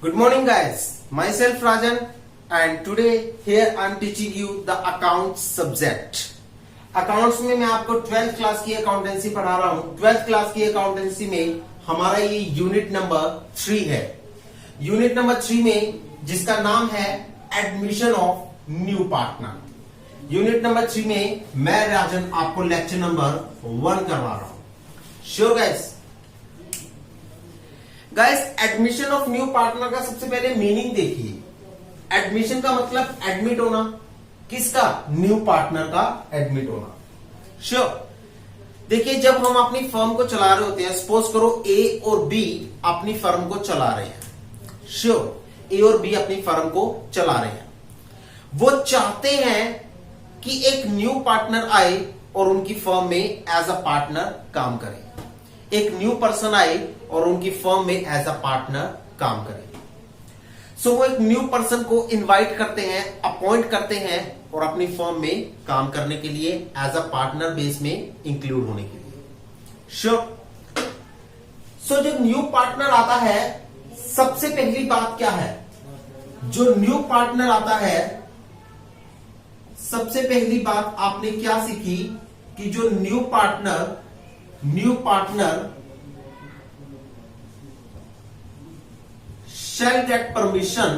Good morning guys, myself Rajan and today here I am teaching you the accounts subject. Accounts में मैं आपको 12th class की accountancy पढ़ा रहा हूं। 12th क्लास की अकाउंटेंसी में हमारा ये यूनिट नंबर 3 है। यूनिट नंबर 3 में जिसका नाम है admission of new partner. Unit number 3 में मैं राजन आपको लेक्चर नंबर 1 करवा रहा हूं। Sure guys admission of new partner का सबसे पहले मीनिंग देखिए। एडमिशन का मतलब एडमिट होना, किसका? न्यू पार्टनर का एडमिट होना। श्योर देखिए, जब हम अपनी फर्म को चला रहे होते हैं, सपोज करो ए और बी अपनी फर्म को चला रहे हैं। श्योर ए और बी अपनी फर्म को चला रहे हैं। वो चाहते हैं कि एक न्यू पार्टनर आए और उनकी फर्म में एज अ पार्टनर काम करे। एक न्यू पर्सन आए और उनकी फर्म में एज अ पार्टनर काम करे। सो वो एक न्यू पर्सन को इनवाइट करते हैं, अपॉइंट करते हैं और अपनी फर्म में काम करने के लिए एज अ पार्टनर बेस में इंक्लूड होने के लिए। श्योर सो जब न्यू पार्टनर आता है, सबसे पहली बात क्या है? जो न्यू पार्टनर आता है, सबसे पहली बात आपने क्या सीखी कि जो new partner shall get permission,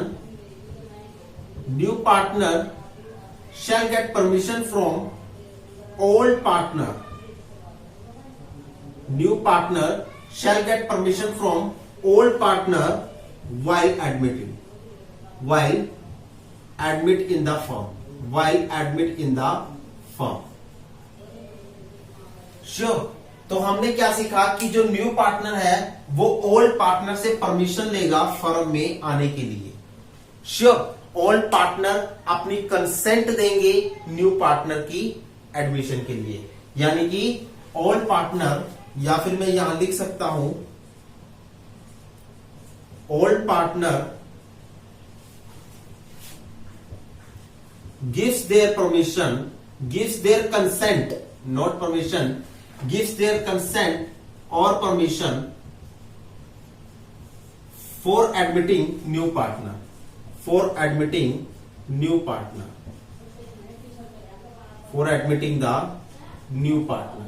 new partner shall get permission from old partner. New partner shall get permission from old partner while admit in the firm. Sure. तो हमने क्या सीखा कि जो न्यू पार्टनर है वो ओल्ड पार्टनर से permission लेगा फर्म में आने के लिए। श्योर ओल्ड पार्टनर अपनी कंसेंट देंगे न्यू पार्टनर की एडमिशन के लिए। यानी कि ओल्ड पार्टनर, या फिर मैं यहां लिख सकता हूं old partner gives their consent, not permission, gives their consent or permission for admitting new partner, for admitting the new partner।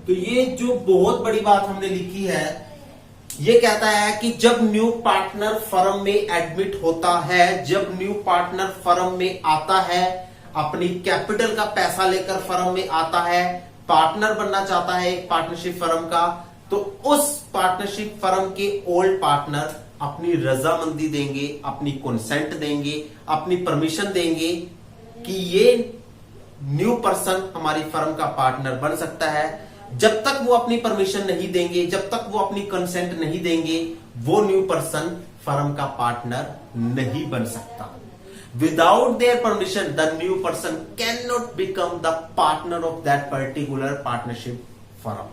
तो ये जो बहुत बड़ी बात हमने लिखी है, ये कहता है कि जब न्यू पार्टनर फर्म में एडमिट होता है, जब न्यू पार्टनर फर्म में आता है, अपनी कैपिटल का पैसा लेकर फर्म में आता है, पार्टनर बनना चाहता है एक पार्टनरशिप फर्म का, तो उस पार्टनरशिप फर्म के ओल्ड पार्टनर अपनी रजामंदी देंगे, अपनी कंसेंट देंगे, अपनी परमिशन देंगे कि ये न्यू पर्सन हमारी फर्म का पार्टनर बन सकता है। जब तक वो अपनी परमिशन नहीं देंगे, जब तक वो अपनी कंसेंट नहीं देंगे, वो न्यू पर्सन फर्म का पार्टनर नहीं बन सकता। Without their permission, the new person cannot become the partner of that particular partnership firm.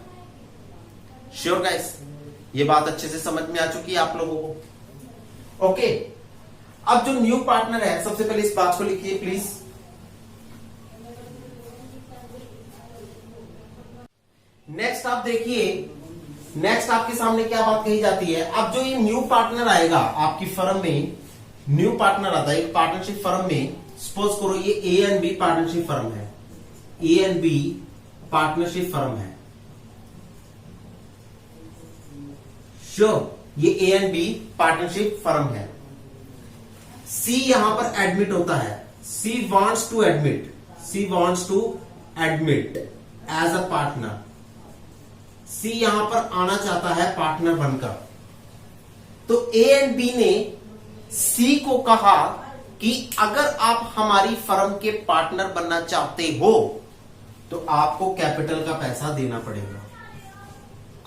Sure guys, ये बात अच्छे से समझ में आ चुकी है आप लोगों को। ओके, अब जो न्यू पार्टनर है, सबसे पहले इस बात को लिखिए प्लीज। नेक्स्ट आप देखिए, नेक्स्ट आपके सामने क्या बात कही जाती है। अब जो ये न्यू पार्टनर आएगा आपकी फर्म में, न्यू पार्टनर आता है एक पार्टनरशिप फर्म में। सपोज करो ये A and B partnership firm है, A and B partnership firm है। श्योर ये A and B partnership firm है। सी यहां पर एडमिट होता है। C wants to admit as a partner. C यहां पर आना चाहता है पार्टनर बनकर। तो ए एंड बी ने सी को कहा कि अगर आप हमारी फर्म के पार्टनर बनना चाहते हो तो आपको कैपिटल का पैसा देना पड़ेगा,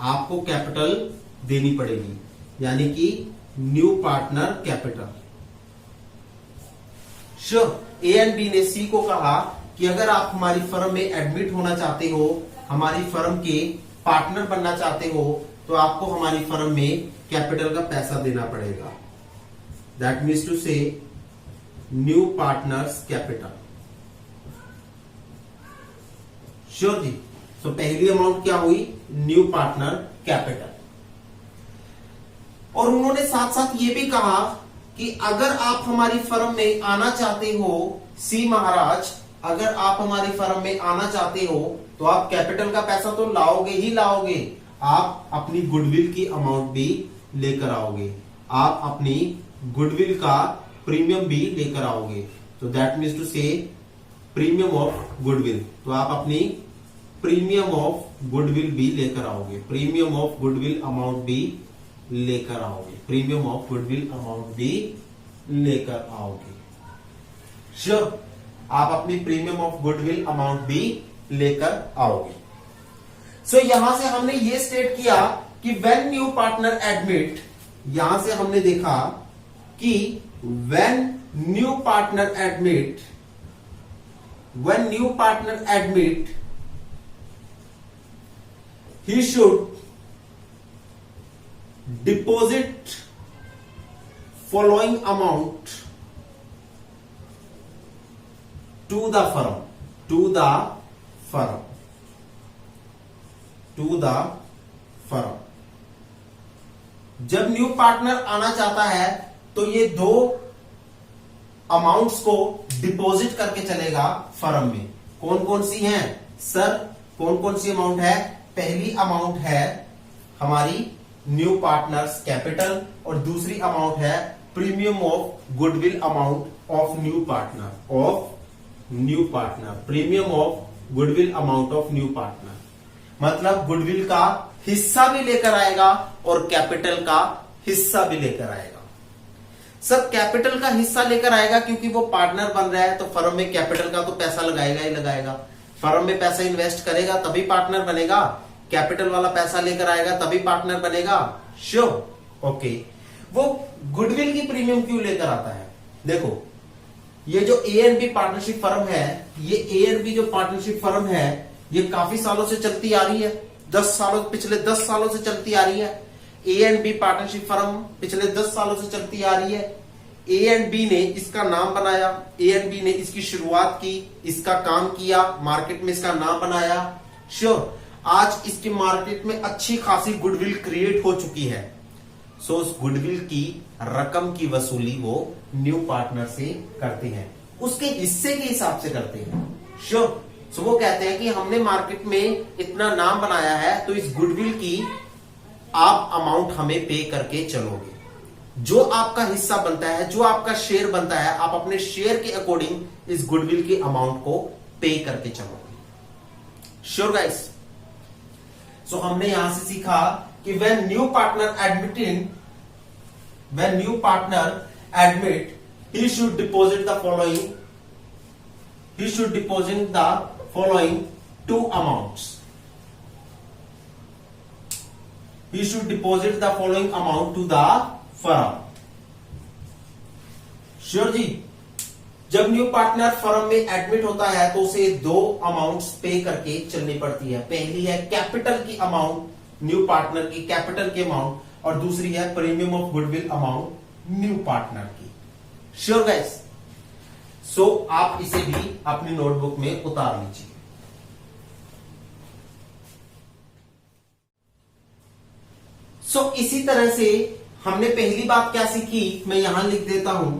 आपको कैपिटल देनी पड़ेगी, यानी कि new partner capital. Sure A and B ने सी को कहा कि अगर आप हमारी फर्म में एडमिट होना चाहते हो, हमारी फर्म के पार्टनर बनना चाहते हो, तो आपको हमारी फर्म में कैपिटल का पैसा देना पड़ेगा। That means to say new partners capital. Sure जी। तो पहली अमाउंट क्या हुई? New partner capital. और उन्होंने साथ साथ ये भी कहा कि अगर आप हमारी फर्म में आना चाहते हो, सी महाराज, अगर आप हमारी फर्म में आना चाहते हो तो आप कैपिटल का पैसा तो लाओगे ही लाओगे, आप अपनी गुडविल की अमाउंट भी लेकर आओगे, आप अपनी गुडविल का प्रीमियम भी लेकर आओगे। तो दैट मीन्स टू से प्रीमियम ऑफ गुडविल, तो आप अपनी प्रीमियम ऑफ गुडविल भी लेकर आओगे, प्रीमियम ऑफ गुडविल अमाउंट भी लेकर आओगे, प्रीमियम ऑफ गुडविल अमाउंट भी लेकर आओगे। श्योर, आप अपनी प्रीमियम ऑफ गुडविल अमाउंट भी लेकर आओगे। सो यहां से हमने ये स्टेट किया कि व्हेन न्यू पार्टनर एडमिट, यहां से हमने देखा कि when new partner admit, when new partner admit, he should deposit following amount to the firm, to the firm, to the firm। जब न्यू पार्टनर आना चाहता है तो ये दो अमाउंट्स को डिपॉजिट करके चलेगा फर्म में। कौन कौन सी हैं सर, कौन कौन सी अमाउंट है? पहली अमाउंट है हमारी न्यू पार्टनर्स कैपिटल और दूसरी अमाउंट है premium of goodwill amount of new partner, of new partner, premium of goodwill amount of new partner. मतलब गुडविल का हिस्सा भी लेकर आएगा और कैपिटल का हिस्सा भी लेकर आएगा। सर कैपिटल का हिस्सा लेकर आएगा क्योंकि वो पार्टनर बन रहा है तो फर्म में कैपिटल का तो पैसा लगाएगा ही लगाएगा, फर्म में पैसा इन्वेस्ट करेगा तभी पार्टनर बनेगा, कैपिटल वाला पैसा लेकर आएगा तभी पार्टनर बनेगा। Sure, okay. वो गुडविल की प्रीमियम क्यों लेकर आता है? देखो ये जो A and B partnership firm है, ये ए एंड बी जो पार्टनरशिप फर्म है ये काफी सालों से चलती आ रही है, 10 सालों, पिछले 10 सालों से चलती आ रही है। A and B partnership firm पिछले 10 सालों से चलती आ रही है। ए एंड बी ने इसका नाम बनाया, ए एंड बी ने इसकी शुरुआत की, इसका काम किया, मार्केट में इसका नाम बनाया। श्योर, आज इसकी मार्केट में अच्छी खासी गुडविल क्रिएट हो चुकी है। सो उस गुडविल की रकम की वसूली वो न्यू पार्टनर से करते हैं, उसके हिस्से के हिसाब से करते हैं। श्योर, सो वो कहते हैं कि हमने मार्केट में इतना नाम बनाया है तो इस गुडविल की आप अमाउंट हमें पे करके चलोगे। जो आपका हिस्सा बनता है, जो आपका शेयर बनता है, आप अपने शेयर के अकॉर्डिंग इस गुडविल की अमाउंट को पे करके चलोगे। श्योर गाइस, सो हमने यहां से सीखा कि when new partner admitting, when new partner admit, he should deposit the following, he should deposit the following two amounts. He should deposit the following amount to the firm. Sure जी, जब new partner firm में admit होता है तो उसे दो amounts पे करके चलनी पड़ती है। पहली है कैपिटल की अमाउंट, न्यू पार्टनर की कैपिटल की अमाउंट, और दूसरी है premium of goodwill amount new partner की। श्योर गाइस, सो आप इसे भी अपनी नोटबुक में उतार लीजिए। सो इसी तरह से हमने पहली बात क्या सीखी, मैं यहां लिख देता हूं।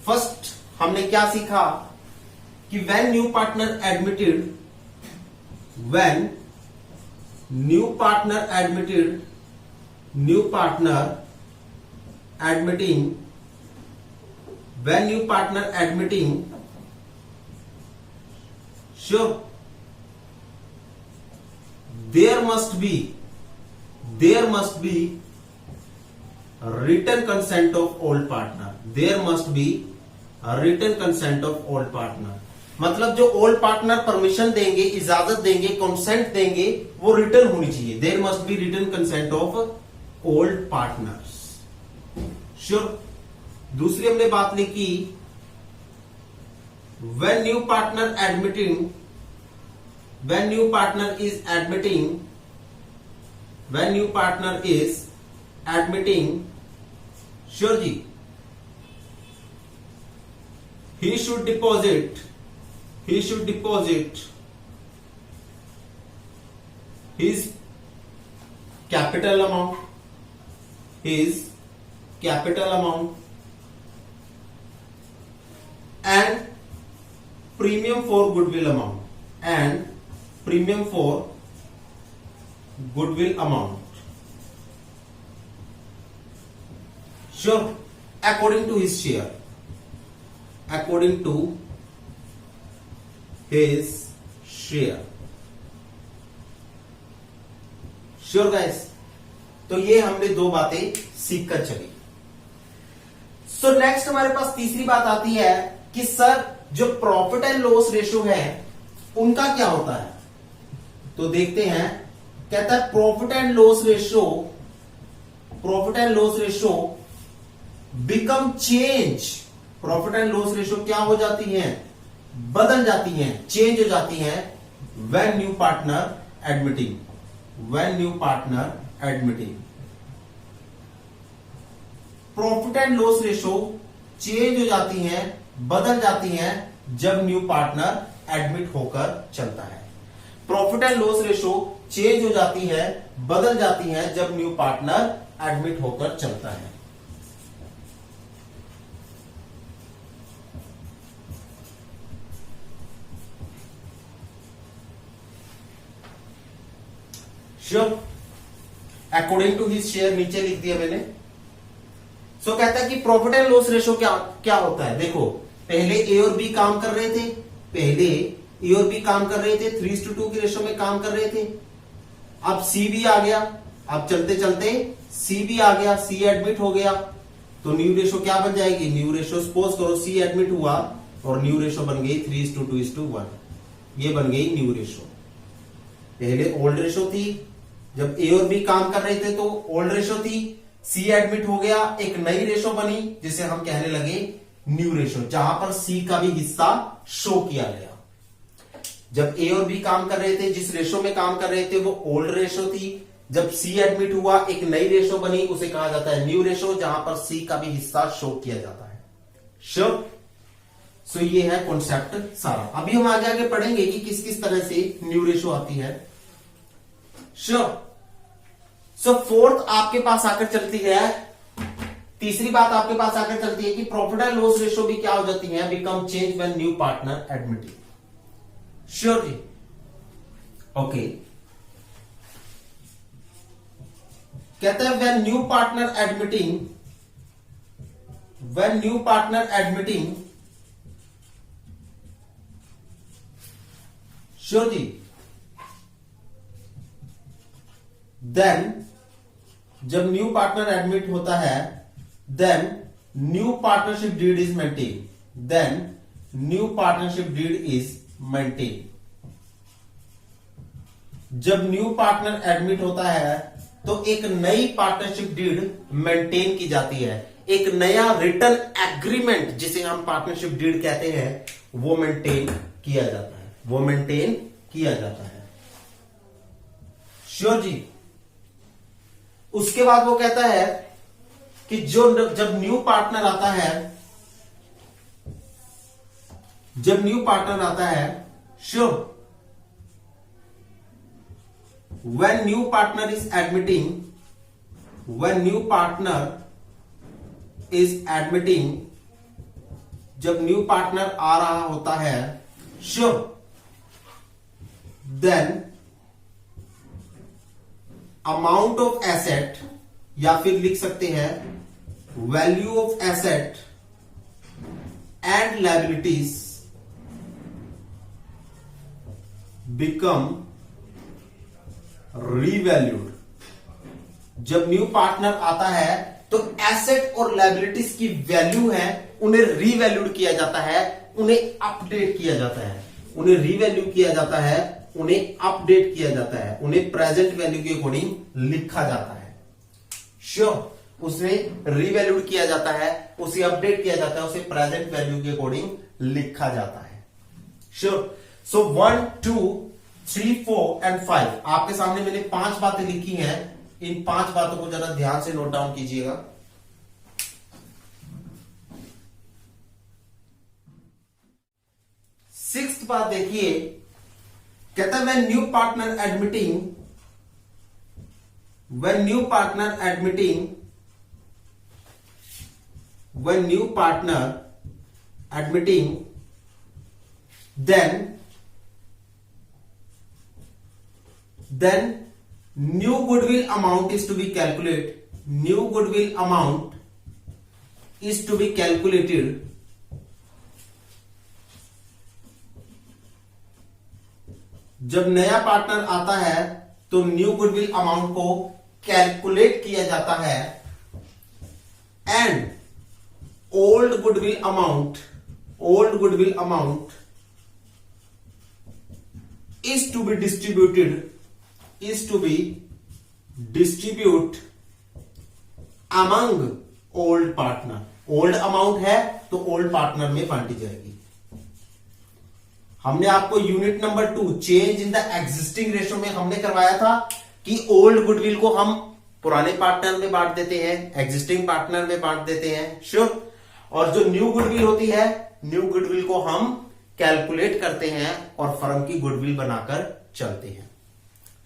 फर्स्ट हमने क्या सीखा कि when new partner admitted, when new partner admitted, new partner admitting, when new partner admitting, sure, there must be written consent of all partner, there must be a written consent of all partner। मतलब जो all partner permission देंगे, इजाजत देंगे, consent देंगे, वो return होनी चाहिए। There must be return consent of all partners. Sure, दूसरी हमने बात लिखी when new partner admitting, when new partner is admitting, when new partner is admitting, sure ji, he should deposit his capital amount, his capital amount and premium for goodwill amount and premium for goodwill amount sure according to his share, according to his share. Sure guys, तो ये हमने दो बातें सीखकर चली। So next हमारे पास तीसरी बात आती है कि सर जो प्रॉफिट एंड लॉस रेशो है उनका क्या होता है। तो देखते हैं, कहता है profit and loss ratio, profit and loss ratio become change. Profit and loss ratio क्या हो जाती है, बदल जाती हैं, चेंज हो जाती हैं when new partner admitting, when new partner admitting. Profit and loss ratio change हो जाती हैं, बदल जाती हैं जब न्यू पार्टनर एडमिट होकर चलता है। Profit and loss ratio change हो जाती है, बदल जाती हैं जब न्यू पार्टनर एडमिट होकर चलता है। Sure according to his share नीचे लिख दिया मैंने। सो कहता है कि प्रॉफिट एंड लॉस रेशो क्या क्या होता है। देखो पहले ए और बी काम कर रहे थे, पहले ए और बी काम कर रहे थे, 3:2 की रेशो में काम कर रहे थे। अब सी भी आ गया, अब चलते चलते सी भी आ गया, सी एडमिट हो गया, तो न्यू रेशो क्या बन जाएगी, न्यू रेशो सपोज करो सी एडमिट हुआ और न्यू रेशो बन गई 3:2:1, ये बन गई न्यू रेशो। पहले ओल्ड रेशो थी, जब ए और बी काम कर रहे थे तो ओल्ड रेशो थी, सी एडमिट हो गया, एक नई रेशो बनी जिसे हम कहने लगे न्यू रेशो, जहां पर सी का भी हिस्सा शो किया गया। जब ए और बी काम कर रहे थे, जिस रेशो में काम कर रहे थे वो ओल्ड रेशो थी, जब सी एडमिट हुआ एक नई रेशो बनी, उसे कहा जाता है न्यू रेशो, जहां पर सी का भी हिस्सा शो किया जाता है। श्योर, सो ये है कॉन्सेप्ट सारा। अभी हम आगे आगे पढ़ेंगे कि किस किस तरह से न्यू रेशो आती है। श्योर, सो फोर्थ आपके पास आकर चलती है, तीसरी बात आपके पास आकर चलती है कि प्रॉफिट एंड लॉस रेशो भी क्या हो जाती है, become change when new partner admitting. Sure जी, ओके। कहता है when new partner admitting, when new partner admitting, sure जी, देन जब न्यू पार्टनर एडमिट होता है, then new partnership deed is maintain, then new partnership deed is maintain. जब new partner admit होता है तो एक नई पार्टनरशिप डीड मेंटेन की जाती है, एक नया रिटर्न एग्रीमेंट जिसे हम पार्टनरशिप डीड कहते हैं वो मेंटेन किया जाता है, वो मेंटेन किया जाता है। श्योर जी, उसके बाद वो कहता है कि जब न्यू पार्टनर आता है, जब न्यू पार्टनर आता है, sure, when new partner is admitting, when new partner is admitting, जब न्यू पार्टनर आ रहा होता है, sure, then amount of asset, या फिर लिख सकते हैं value of asset and liabilities become revalued. जब न्यू पार्टनर आता है तो एसेट और लायबिलिटीज की वैल्यू है उन्हें रीवैल्यूड किया जाता है, उन्हें अपडेट किया जाता है, उन्हें रीवैल्यू किया जाता है, उन्हें अपडेट किया जाता है, उन्हें प्रेजेंट वैल्यू के अकॉर्डिंग लिखा जाता है। श्योर, उसे रीवैल्यूड किया जाता है, उसे अपडेट किया जाता है, उसे प्रेजेंट वैल्यू के अकॉर्डिंग लिखा जाता है। श्योर, सो 1, 2, 3, 4 एंड 5 आपके सामने मैंने 5 बातें लिखी हैं, इन 5 बातों को जरा ध्यान से नोट डाउन कीजिएगा। सिक्स्थ बात देखिए, कहता है when new partner admitting, when new partner admitting when new partner admitting, then new goodwill amount is to be calculated. New goodwill amount is to be calculated जब नया पार्टनर आता है तो न्यू गुडविल अमाउंट को calculate किया जाता है and old goodwill amount is to be distribute among old partner. Old amount है तो ओल्ड पार्टनर में बांटी जाएगी। हमने आपको unit number 2 change in the existing ratio में हमने करवाया था कि ओल्ड गुडविल को हम पुराने पार्टनर में बांट देते हैं, एग्जिस्टिंग पार्टनर में बांट देते हैं, श्योर। और जो न्यू गुडविल होती है, न्यू गुडविल को हम कैलकुलेट करते हैं और फर्म की गुडविल बनाकर चलते हैं,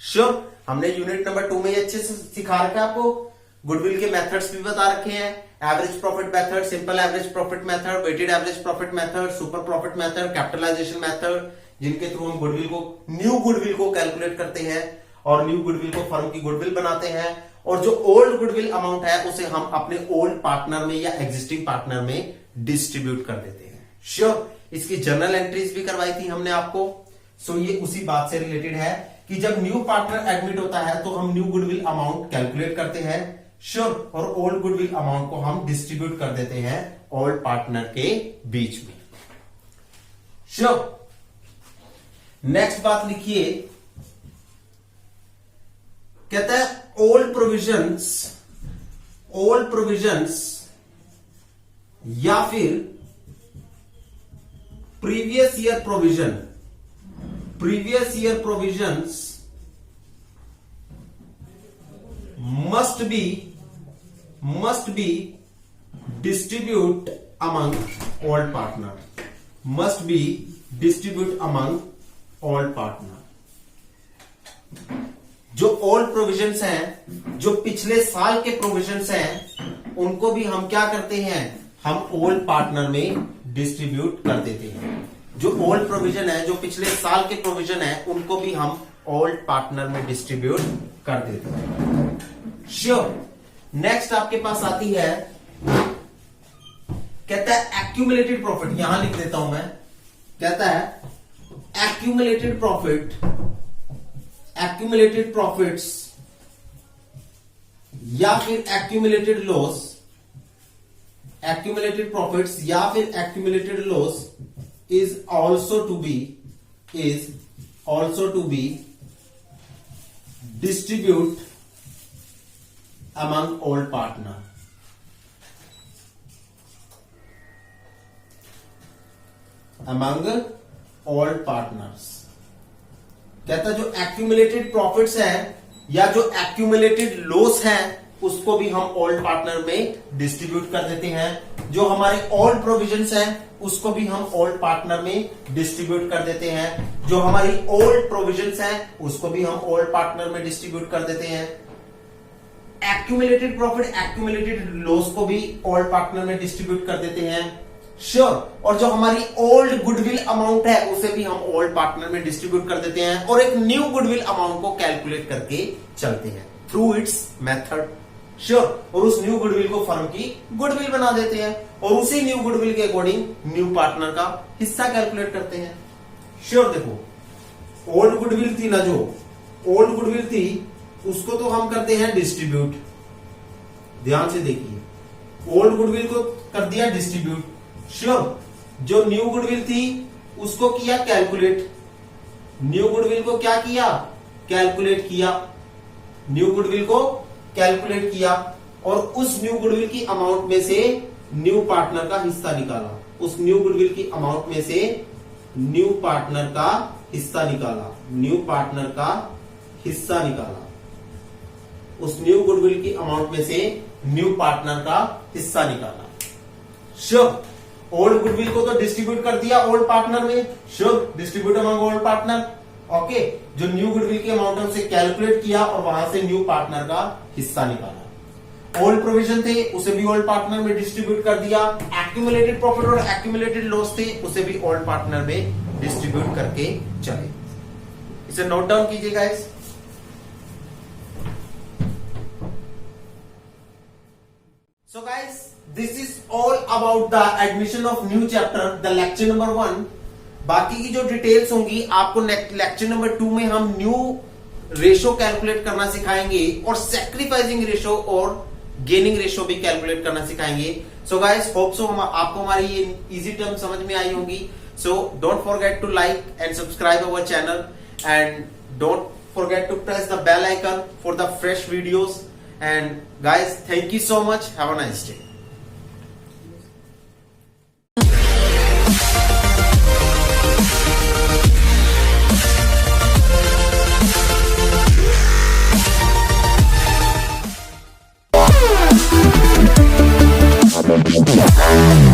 श्योर। हमने यूनिट नंबर 2 में अच्छे से सिखा रखा है आपको। गुडविल के मेथड्स भी बता रखे हैं, average profit method, simple average profit method, weighted average profit method, super profit method, capitalisation method, जिनके थ्रू हम गुडविल को, न्यू गुडविल को कैलकुलेट करते हैं और न्यू गुडविल को फर्म की गुडविल बनाते हैं। और जो ओल्ड गुडविल अमाउंट है उसे हम अपने ओल्ड पार्टनर में या एग्जिस्टिंग पार्टनर में डिस्ट्रीब्यूट कर देते हैं, श्योर। इसकी जर्नल एंट्रीज भी करवाई थी हमने आपको। सो ये उसी बात से रिलेटेड है कि जब न्यू पार्टनर एडमिट होता है तो हम न्यू गुडविल अमाउंट कैलकुलेट करते हैं, श्योर। और ओल्ड गुडविल अमाउंट को हम डिस्ट्रीब्यूट कर देते हैं ओल्ड पार्टनर के बीच में, श्योर। नेक्स्ट बात लिखिए, कहता है ओल्ड प्रोविजंस या फिर previous year provisions must be distribute among all partner, जो ओल्ड प्रोविजंस हैं, जो पिछले साल के प्रोविजंस हैं, उनको भी हम क्या करते हैं, हम ओल्ड पार्टनर में डिस्ट्रीब्यूट कर देते हैं। जो ओल्ड प्रोविजन है, जो पिछले साल के प्रोविजन है, उनको भी हम ओल्ड पार्टनर में डिस्ट्रीब्यूट कर देते हैं, श्योर। नेक्स्ट आपके पास आती है, कहता है एक्यूमुलेटेड प्रॉफिट, यहां लिख देता हूं मैं, कहता है एक्यूमुलेटेड प्रॉफिट्स या फिर accumulated loss is also to be distribute among all partner, कहता जो एक्यूमुलेटेड प्रॉफिट्स है या जो एक्यूमुलेटेड लॉस है उसको भी हम ओल्ड पार्टनर में डिस्ट्रीब्यूट कर देते हैं। जो हमारे ओल्ड प्रोविजंस हैं उसको भी हम ओल्ड पार्टनर में डिस्ट्रीब्यूट कर देते हैं। जो हमारी ओल्ड प्रोविजंस हैं उसको भी हम ओल्ड पार्टनर में डिस्ट्रीब्यूट कर देते हैं। एक्यूमुलेटेड प्रॉफिट, एक्यूमुलेटेड लॉस को भी ओल्ड पार्टनर में डिस्ट्रीब्यूट कर देते हैं, श्योर। और जो हमारी ओल्ड गुडविल अमाउंट है उसे भी हम ओल्ड पार्टनर में डिस्ट्रीब्यूट कर देते हैं और एक न्यू गुडविल अमाउंट को कैलकुलेट करके चलते हैं थ्रू इट्स मेथड, श्योर। और उस न्यू गुडविल को फर्म की गुडविल बना देते हैं और उसी न्यू गुडविल के अकॉर्डिंग न्यू पार्टनर का हिस्सा कैलकुलेट करते हैं, श्योर। देखो ओल्ड गुडविल थी ना, जो ओल्ड गुडविल थी उसको तो हम करते हैं डिस्ट्रीब्यूट, ध्यान से देखिए, ओल्ड गुडविल को कर दिया डिस्ट्रीब्यूट, श्योर। जो न्यू गुडविल थी उसको किया कैलकुलेट, न्यू गुडविल को क्या किया, कैलकुलेट किया, न्यू गुडविल को कैलकुलेट किया और उस न्यू गुडविल की अमाउंट में से न्यू पार्टनर का हिस्सा निकाला, उस न्यू गुडविल की अमाउंट में से न्यू पार्टनर का हिस्सा निकाला, न्यू पार्टनर का हिस्सा निकाला, उस न्यू गुडविल की अमाउंट में से न्यू पार्टनर का हिस्सा निकाला, श्योर। ओल्ड गुडविल को तो डिस्ट्रीब्यूट कर दिया ओल्ड पार्टनर में, sure, distribute among old partner, okay. जो न्यू गुडविल की अमाउंट है उसे कैलकुलेट किया और वहां से न्यू पार्टनर का हिस्सा निकाला। ओल्ड प्रोविजन थे उसे भी ओल्ड पार्टनर में डिस्ट्रीब्यूट कर दिया, एक्यूमुलेटेड प्रॉफिट और एक्यूमुलेटेड लॉस थे उसे भी ओल्ड पार्टनर में डिस्ट्रीब्यूट करके चले। इसे नोट डाउन कीजिए guys. So guys, this is all about the admission of new chapter, the lecture number 1। बाकी की जो डिटेल्स होंगी आपको लेक्चर नंबर 2 में हम न्यू रेशो कैलकुलेट करना सिखाएंगे और सैक्रिफाइसिंग रेशो और गेनिंग रेशो भी कैलकुलेट करना सिखाएंगे। सो गाइस, होप सो आपको हमारी ये इजी टर्म समझ में आई होंगी। So don't forget to like and subscribe our channel and don't forget to press the bell icon for the fresh videos. And guys, thank you so much. Have a nice day. We'll be right back.